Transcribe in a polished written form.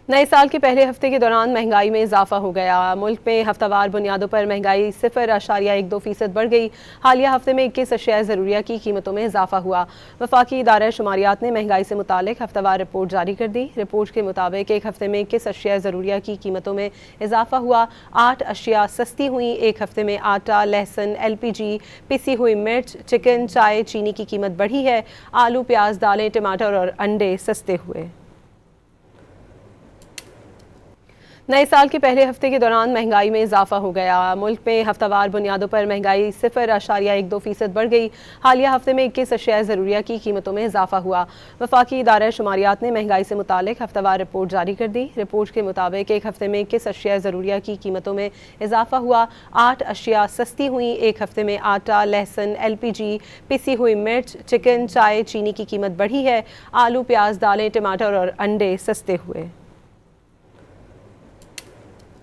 नए साल के पहले हफ्ते के दौरान महंगाई में इजाफा हो गया। मुल्क में हफ्तावार बुनियादों पर महंगाई 0.12% बढ़ गई। हालिया हफ्ते में 21 अशिया ज़रूरिया की कीमतों में इजाफा हुआ। वफाकी इदारा शुमारियात ने महंगाई से मुतालिक हफ्तावार रिपोर्ट जारी कर दी। रिपोर्ट के मुताबिक एक हफ्ते में 21 अशिया ज़रूरिया की कीमतों में इजाफा हुआ। 8 अशिया सस्ती हुई। एक हफ्ते में आटा, लहसुन, LPG, पिसी हुई मिर्च, चिकन, चाय, चीनी की कीमत बढ़ी है। आलू, प्याज, दालें, टमाटर और अंडे सस्ते हुए। नए साल के पहले हफ्ते के दौरान महंगाई में इजाफा हो गया। मुल्क में हफ्तावार बुनियादों पर महंगाई 0.12% बढ़ गई। हालिया हफ्ते में 21 अशिया ज़रूरिया की कीमतों में इजाफा हुआ। वफाकी इदारा शुमारियात ने महंगाई से मुतालिक हफ्तावार रिपोर्ट जारी कर दी। रिपोर्ट के मुताबिक एक हफ्ते में 21 अशिया ज़रूरिया की कीमतों में इजाफा हुआ। 8 अशिया सस्ती हुई। एक हफ्ते में आटा, लहसुन, LPG, पिसी हुई मिर्च, चिकन, चाय, चीनी की कीमत बढ़ी है। आलू, प्याज, दालें, टमाटर और अंडे सस्ते हुए।